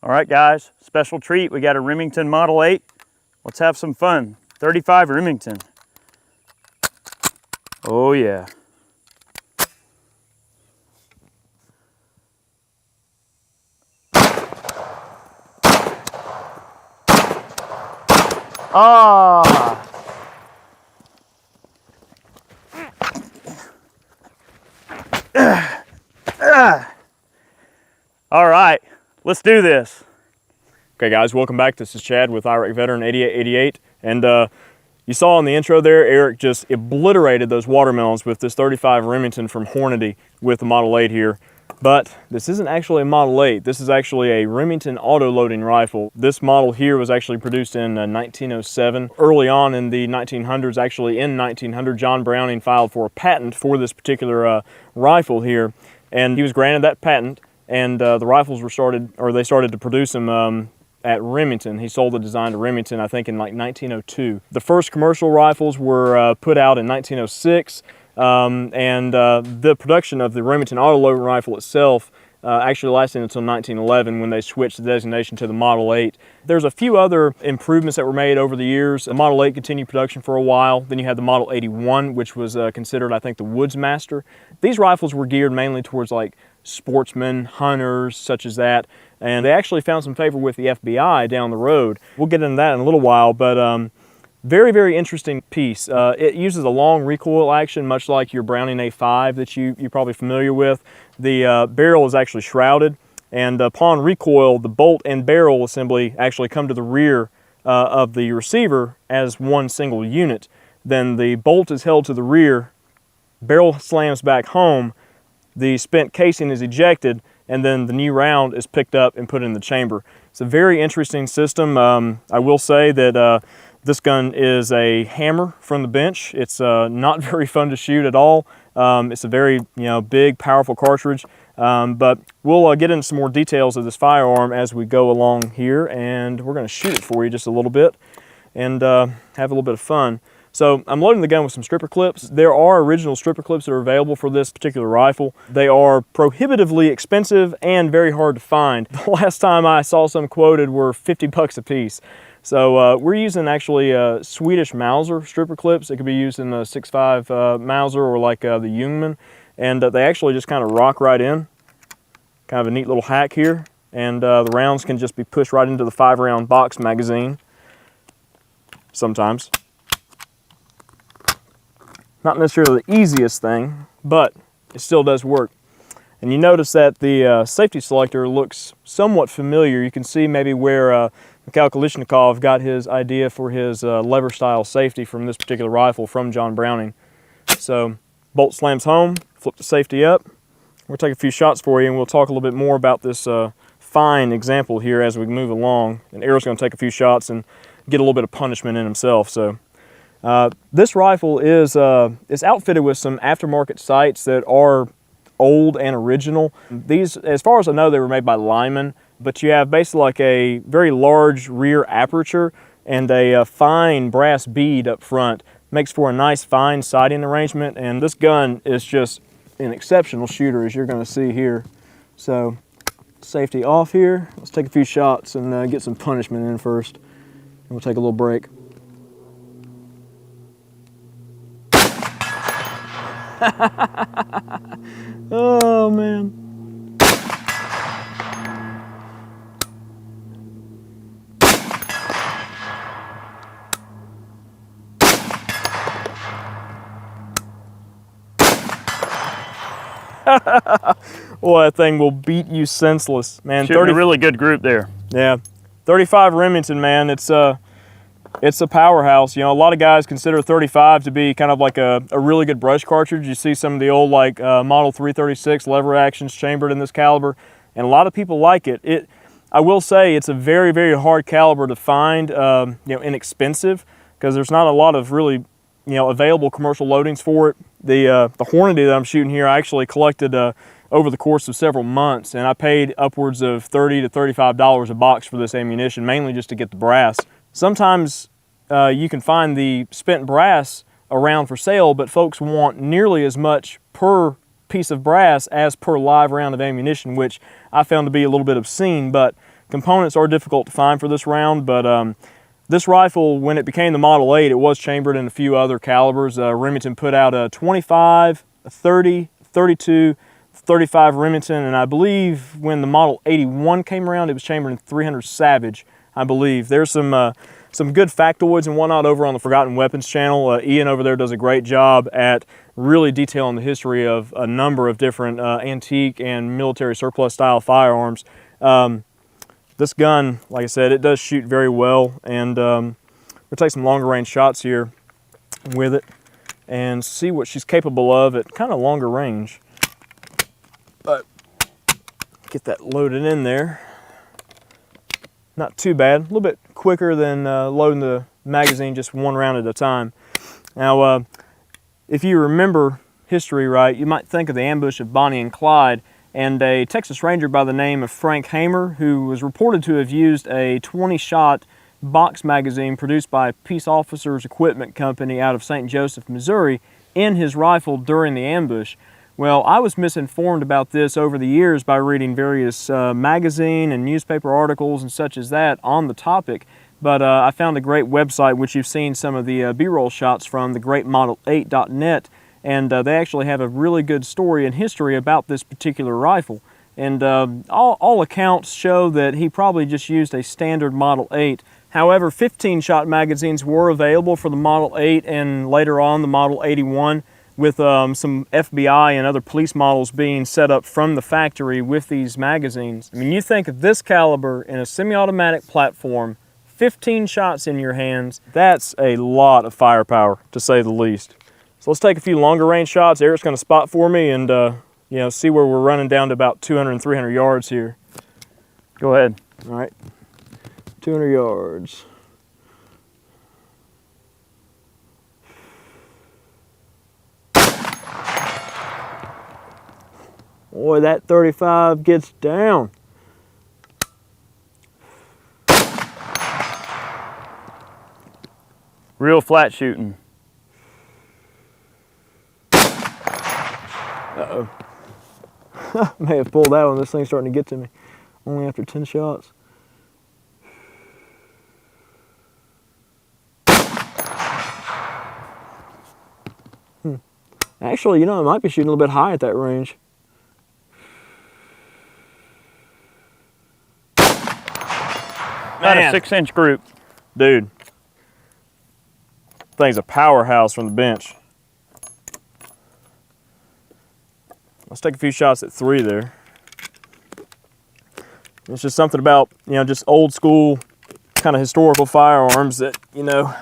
All right, guys, special treat. We got a Remington Model 8. Let's have some fun. 35 Remington. Oh, yeah. Ah! All right, let's do this. Okay guys, welcome back. This is Chad with Iraq Veteran 8888. And you saw in the intro there, Eric just obliterated those watermelons with this 35 Remington from Hornady with the Model 8 here. But this isn't actually a Model 8. This is actually a Remington Autoloading Rifle. This model here was actually produced in 1907. Early on in the 1900s, actually in 1900, John Browning filed for a patent for this particular rifle here. And he was granted that patent, and the rifles were started to produce them at Remington. He sold the design to Remington, I think, in like 1902. The first commercial rifles were put out in 1906, and the production of the Remington Autoloading Rifle itself actually lasted until 1911 when they switched the designation to the Model 8. There's a few other improvements that were made over the years. The Model 8 continued production for a while. Then you had the Model 81, which was considered, I think, the Woodsmaster. These rifles were geared mainly towards like sportsmen, hunters, such as that. And they actually found some favor with the FBI down the road. We'll get into that in a little while, but very, very interesting piece. It uses a long recoil action, much like your Browning A5 that you're probably familiar with. The barrel is actually shrouded, and upon recoil, the bolt and barrel assembly actually come to the rear of the receiver as one single unit. Then the bolt is held to the rear, barrel slams back home, the spent casing is ejected, and then the new round is picked up and put in the chamber. It's a very interesting system. I will say that this gun is a hammer from the bench. It's not very fun to shoot at all. It's a very big, powerful cartridge. But we'll get into some more details of this firearm as we go along here, and we're going to shoot it for you just a little bit and have a little bit of fun. So I'm loading the gun with some stripper clips. There are original stripper clips that are available for this particular rifle. They are prohibitively expensive and very hard to find. The last time I saw some quoted were 50 bucks a piece. So we're using actually Swedish Mauser stripper clips. It could be used in the 6.5 Mauser or like the Jungmann. And they actually just kind of rock right in. Kind of a neat little hack here. And the rounds can just be pushed right into the 5-round box magazine. Sometimes. Not necessarily the easiest thing, but it still does work. And you notice that the safety selector looks somewhat familiar. You can see maybe where Mikhail Kalashnikov got his idea for his lever style safety from this particular rifle from John Browning. So bolt slams home, flip the safety up. We'll take a few shots for you, and we'll talk a little bit more about this fine example here as we move along. And Errol's going to take a few shots and get a little bit of punishment in himself. So this rifle is outfitted with some aftermarket sights that are old and original. These, as far as I know, they were made by Lyman, but you have basically like a very large rear aperture and a fine brass bead up front. Makes for a nice fine sighting arrangement, and this gun is just an exceptional shooter, as you're going to see here. So safety off here. Let's take a few shots and get some punishment in first, and we'll take a little break. Oh man. Boy, that thing will beat you senseless, man. Shooting a really good group there. Yeah, 35 Remington, man. It's a powerhouse. A lot of guys consider 35 to be kind of like a really good brush cartridge. You see some of the old like Model 336 lever actions chambered in this caliber, and a lot of people like it. I will say it's a very, very hard caliber to find, inexpensive, because there's not a lot of really, available commercial loadings for it. The Hornady that I'm shooting here, I actually collected over the course of several months, and I paid upwards of $30 to $35 a box for this ammunition, mainly just to get the brass. Sometimes you can find the spent brass around for sale, but folks want nearly as much per piece of brass as per live round of ammunition, which I found to be a little bit obscene, but components are difficult to find for this round, but this rifle, when it became the Model 8, it was chambered in a few other calibers. Remington put out a 25, a 30, 32, 35 Remington, and I believe when the Model 81 came around, it was chambered in 300 Savage, I believe. There's some good factoids and whatnot over on the Forgotten Weapons channel. Ian over there does a great job at really detailing the history of a number of different antique and military surplus style firearms. This gun, like I said, it does shoot very well, and we'll take some longer range shots here with it and see what she's capable of at kind of longer range. But get that loaded in there. Not too bad, a little bit quicker than loading the magazine just one round at a time. Now, if you remember history right, you might think of the ambush of Bonnie and Clyde and a Texas Ranger by the name of Frank Hamer, who was reported to have used a 20-shot box magazine produced by Peace Officers Equipment Company out of St. Joseph, Missouri, in his rifle during the ambush. Well, I was misinformed about this over the years by reading various magazine and newspaper articles and such as that on the topic, but I found a great website which you've seen some of the B-roll shots from, thegreatmodel8.net, and they actually have a really good story and history about this particular rifle. And all accounts show that he probably just used a standard Model 8. However, 15-shot magazines were available for the Model 8 and later on the Model 81, with some FBI and other police models being set up from the factory with these magazines. I mean, you think of this caliber in a semi-automatic platform, 15 shots in your hands, that's a lot of firepower, to say the least. So let's take a few longer range shots. Eric's gonna spot for me and you know, see where we're running down to about 200 and 300 yards here. Go ahead. All right, 200 yards. Boy, that 35 gets down. Real flat shooting. Uh-oh. May have pulled that one. This thing's starting to get to me. Only after 10 shots. Actually, you know, I might be shooting a little bit high at that range. About a 6-inch group. Dude, thing's a powerhouse from the bench. Let's take a few shots at 3 there. It's just something about, you know, just old school kind of historical firearms that, you know,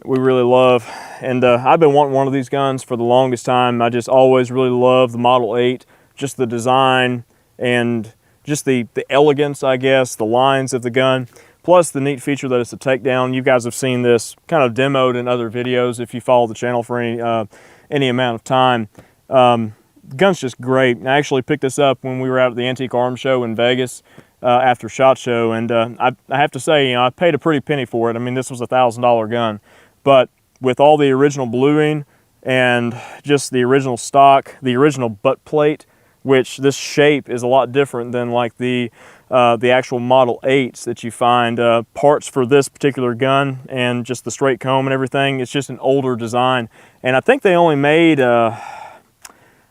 we really love. And I've been wanting one of these guns for the longest time. I just always really loved the Model 8, just the design and just the elegance, I guess, the lines of the gun, plus the neat feature that it's a takedown. You guys have seen this kind of demoed in other videos if you follow the channel for any amount of time. The gun's just great. I actually picked this up when we were out at the Antique Arms Show in Vegas after SHOT Show, and I have to say, you know, I paid a pretty penny for it. I mean, this was a $1,000 gun, but with all the original bluing and just the original stock, the original butt plate, which this shape is a lot different than like the actual Model 8s that you find. Parts for this particular gun and just the straight comb and everything, it's just an older design. And I think they only made, I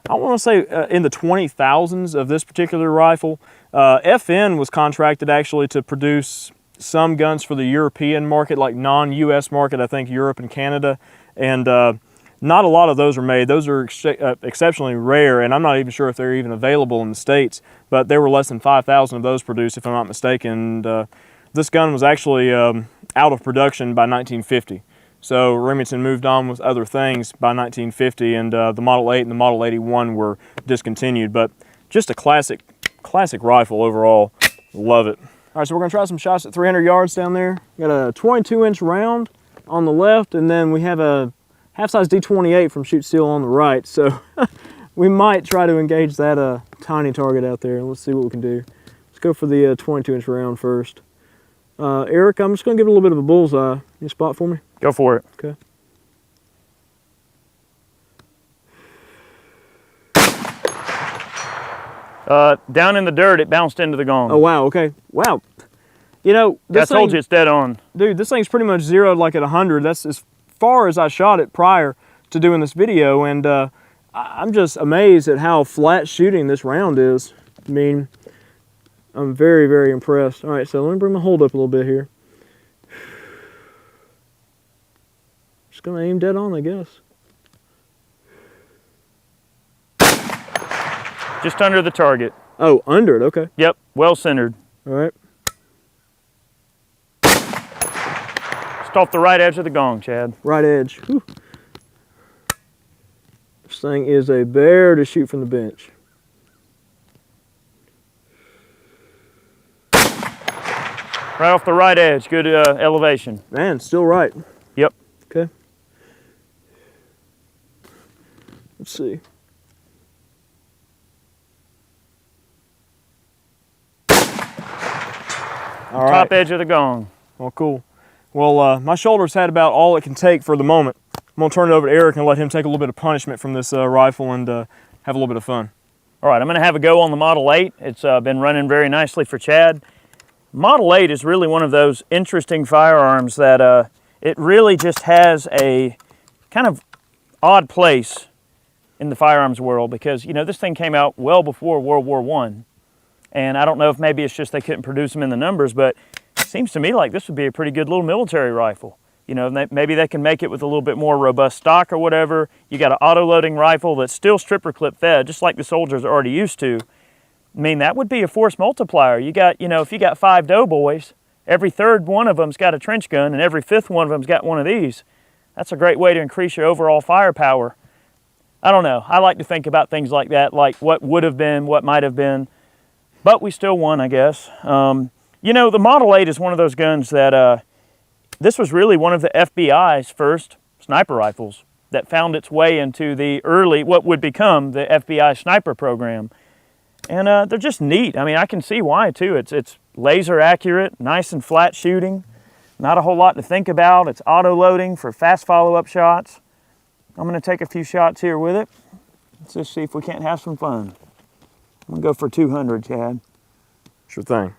want to say in the 20,000s of this particular rifle. FN was contracted actually to produce some guns for the European market, like non-US market, I think Europe and Canada. And not a lot of those are made. Those are exceptionally rare, and I'm not even sure if they're even available in the States, but there were less than 5,000 of those produced, if I'm not mistaken. And this gun was actually out of production by 1950. So Remington moved on with other things by 1950, and the Model 8 and the Model 81 were discontinued. But just a classic rifle overall. Love it. All right, so we're gonna try some shots at 300 yards down there. Got a 22-inch round on the left, and then we have a half-size D28 from Shoot Steel on the right, so we might try to engage that tiny target out there. Let's see what we can do. Let's go for the 22-inch round first. Eric, I'm just going to give it a little bit of a bullseye. You spot for me? Go for it. Okay. Down in the dirt, it bounced into the gong. Oh, wow, okay. Wow. You know, I told you it's dead on. Dude, this thing's pretty much zeroed like at 100. That's as far as I shot it prior to doing this video, and I'm just amazed at how flat shooting this round is. I mean, I'm very, very impressed. All right, so let me bring my hold up a little bit here. Just gonna aim dead on, I guess. Just under the target. Oh, under it, okay. Yep, well centered. All right. Just off the right edge of the gong, Chad. Right edge. Whew. This thing is a bear to shoot from the bench. Right off the right edge, good elevation. Man, still right. Yep. Okay. Let's see. All right. Top edge of the gong. Well, cool. Well, my shoulder's had about all it can take for the moment. I'm gonna turn it over to Eric and let him take a little bit of punishment from this rifle and have a little bit of fun. All right, I'm gonna have a go on the Model 8. It's been running very nicely for Chad. Model 8 is really one of those interesting firearms that it really just has a kind of odd place in the firearms world because, you know, this thing came out well before World War I. And I don't know if maybe it's just they couldn't produce them in the numbers, but it seems to me like this would be a pretty good little military rifle. You know, maybe they can make it with a little bit more robust stock or whatever. You got an auto-loading rifle that's still stripper clip fed, just like the soldiers are already used to. I mean, that would be a force multiplier. You got, you know, if you got 5 doughboys, every third one of them's got a trench gun and every fifth one of them's got one of these. That's a great way to increase your overall firepower. I don't know. I like to think about things like that, like what would have been, what might have been. But we still won, I guess. You know, the Model 8 is one of those guns that, this was really one of the FBI's first sniper rifles that found its way into the early, what would become the FBI sniper program. And they're just neat. I mean, I can see why too. It's laser accurate, nice and flat shooting. Not a whole lot to think about. It's auto loading for fast follow-up shots. I'm gonna take a few shots here with it. Let's just see if we can't have some fun. I'm gonna go for 200, Chad. Sure thing.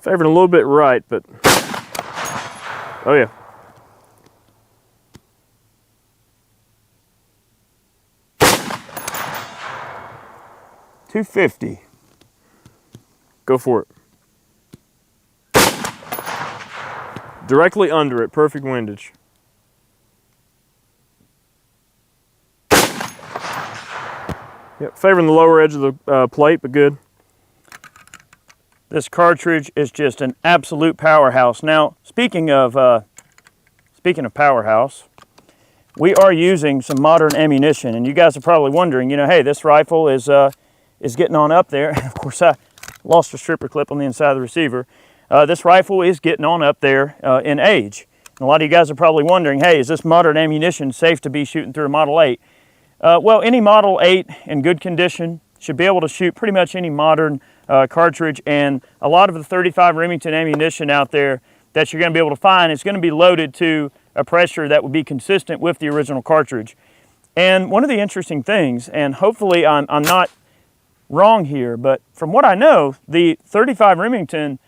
Favored a little bit right, but oh yeah. $250. Go for it. Directly under it, perfect windage. Yep, favoring the lower edge of the plate, but good. This cartridge is just an absolute powerhouse. Now, speaking of powerhouse, we are using some modern ammunition, and you guys are probably wondering, you know, hey, this rifle is getting on up there. Of course, I lost a stripper clip on the inside of the receiver. This rifle is getting on up there in age. And a lot of you guys are probably wondering, hey, is this modern ammunition safe to be shooting through a Model 8? Well, any Model 8 in good condition should be able to shoot pretty much any modern cartridge, and a lot of the 35 Remington ammunition out there that you're going to be able to find is going to be loaded to a pressure that would be consistent with the original cartridge. And one of the interesting things, and hopefully I'm not wrong here, but from what I know, the 35 Remington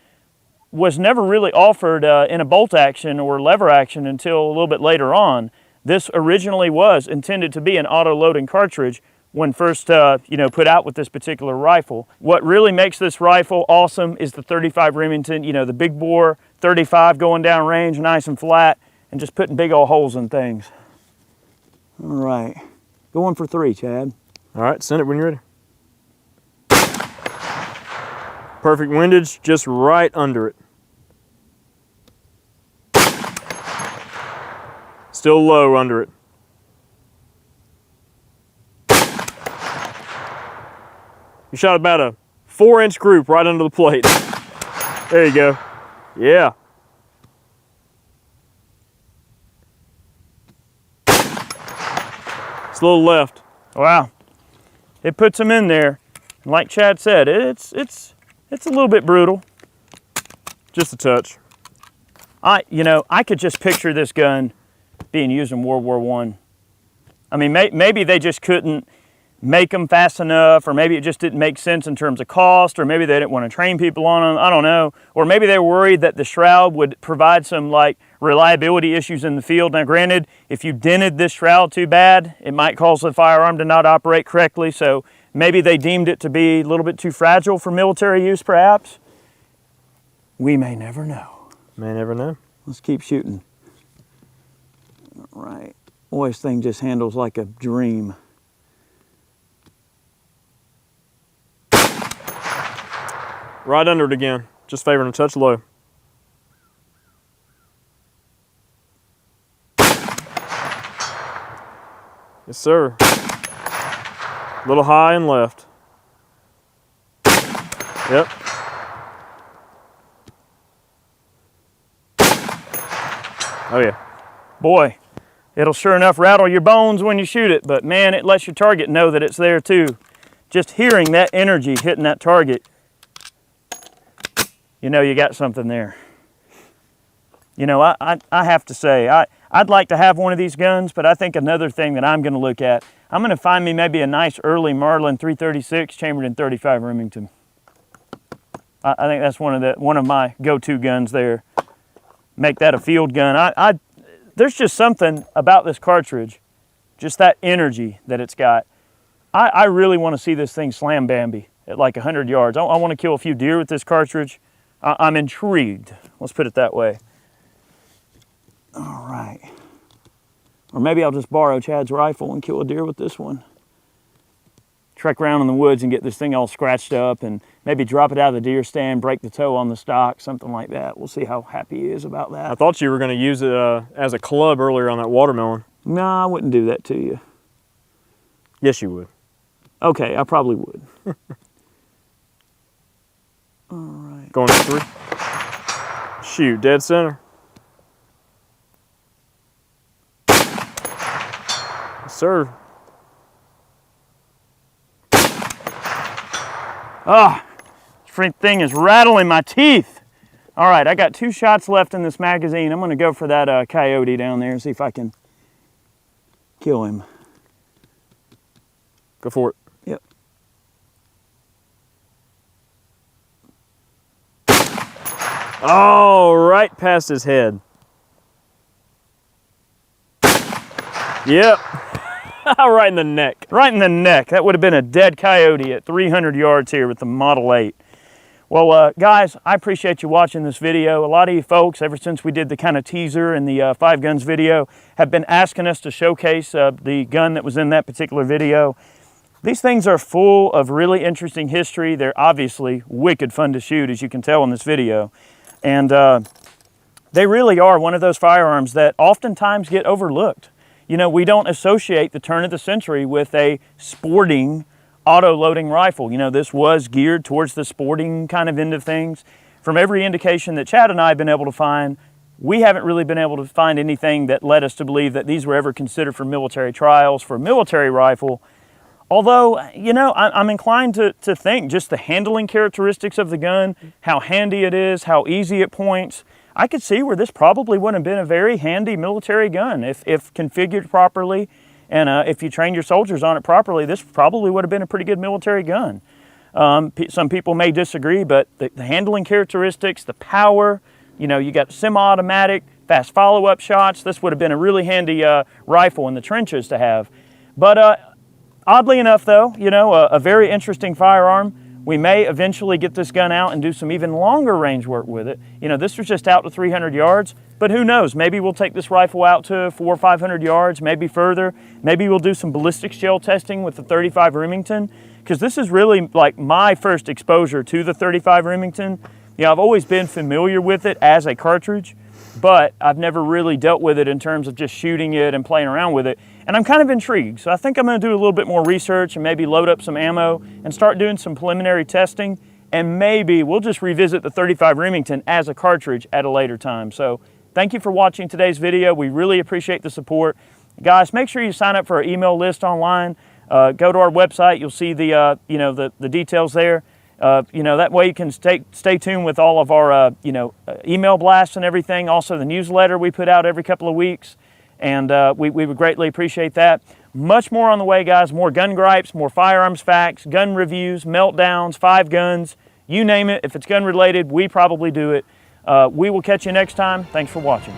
was never really offered in a bolt action or lever action until a little bit later on. This originally was intended to be an auto-loading cartridge when first put out with this particular rifle. What really makes this rifle awesome is the 35 Remington, you know, the big bore 35 going down range nice and flat and just putting big old holes in things. All right, going for 3, Chad. All right, send it when you're ready. Perfect windage, just right under it. Still low under it. You shot about a 4-inch group right under the plate. There you go. Yeah. It's a little left. Wow. It puts them in there. And like Chad said, it's a little bit brutal. Just a touch. I could just picture this gun being used in World War I. I mean, maybe they just couldn't make them fast enough, or maybe it just didn't make sense in terms of cost, or maybe they didn't want to train people on them, I don't know. Or maybe they were worried that the shroud would provide some like reliability issues in the field. Now granted, if you dented this shroud too bad, it might cause the firearm to not operate correctly, so maybe they deemed it to be a little bit too fragile for military use perhaps. We may never know. May never know. Let's keep shooting. All right. Boy, this thing just handles like a dream. Right under it again. Just favoring a touch low. Yes, sir. A little high and left. Yep. Oh yeah. Boy, it'll sure enough rattle your bones when you shoot it, but man, it lets your target know that it's there too. Just hearing that energy hitting that target, you know you got something there. You know, I have to say, I'd like to have one of these guns, but I think another thing that I'm going to look at, I'm going to find me maybe a nice early Marlin 336 chambered in 35 Remington. I think that's one of my go-to guns there. Make that a field gun. There's just something about this cartridge, just that energy that it's got. I really want to see this thing slam Bambi at like 100 yards. I want to kill a few deer with this cartridge. I'm intrigued. Let's put it that way. All right. Or maybe I'll just borrow Chad's rifle and kill a deer with this one. Trek around in the woods and get this thing all scratched up and maybe drop it out of the deer stand, break the toe on the stock, something like that. We'll see how happy he is about that. I thought you were going to use it as a club earlier on that watermelon. No, I wouldn't do that to you. Yes, you would. Okay, I probably would. All right. Going to 3. Shoot, dead center. Yes, sir. Ah, this thing is rattling my teeth. All right, I got 2 shots left in this magazine. I'm going to go for that coyote down there and see if I can kill him. Go for it. Yep. Oh, right past his head. Yep. Right in the neck. Right in the neck. That would have been a dead coyote at 300 yards here with the Model 8. Well, guys, I appreciate you watching this video. A lot of you folks, ever since we did the kind of teaser in the 5 guns video, have been asking us to showcase the gun that was in that particular video. These things are full of really interesting history. They're obviously wicked fun to shoot, as you can tell in this video. And they really are one of those firearms that oftentimes get overlooked. You know, we don't associate the turn of the century with a sporting auto-loading rifle. You know, this was geared towards the sporting kind of end of things. From every indication that Chad and I have been able to find, we haven't really been able to find anything that led us to believe that these were ever considered for military trials, for a military rifle. Although, you know, I'm inclined to think just the handling characteristics of the gun, how handy it is, how easy it points, I could see where this probably would have been a very handy military gun if configured properly, and if you trained your soldiers on it properly, this probably would have been a pretty good military gun. Some people may disagree, but the handling characteristics, the power, you know, you got semi-automatic, fast follow-up shots. This would have been a really handy rifle in the trenches to have. But oddly enough, though, you know, a very interesting firearm. We may eventually get this gun out and do some even longer range work with it. You know, this was just out to 300 yards, but who knows? Maybe we'll take this rifle out to 400 or 500 yards, maybe further. Maybe we'll do some ballistics gel testing with the 35 Remington, because this is really like my first exposure to the 35 Remington. You know, I've always been familiar with it as a cartridge, but I've never really dealt with it in terms of just shooting it and playing around with it. And I'm kind of intrigued. So I think I'm going to do a little bit more research and maybe load up some ammo and start doing some preliminary testing. And maybe we'll just revisit the 35 Remington as a cartridge at a later time. So thank you for watching today's video. We really appreciate the support. Guys, make sure you sign up for our email list online. Go to our website. You'll see the, the details there. You know, that way you can stay tuned with all of our, email blasts and everything. Also the newsletter we put out every couple of weeks. And we would greatly appreciate that. Much more on the way, guys. More gun gripes, more firearms facts, gun reviews, meltdowns, 5 guns, you name it. If it's gun related, we probably do it. We will catch you next time. Thanks for watching.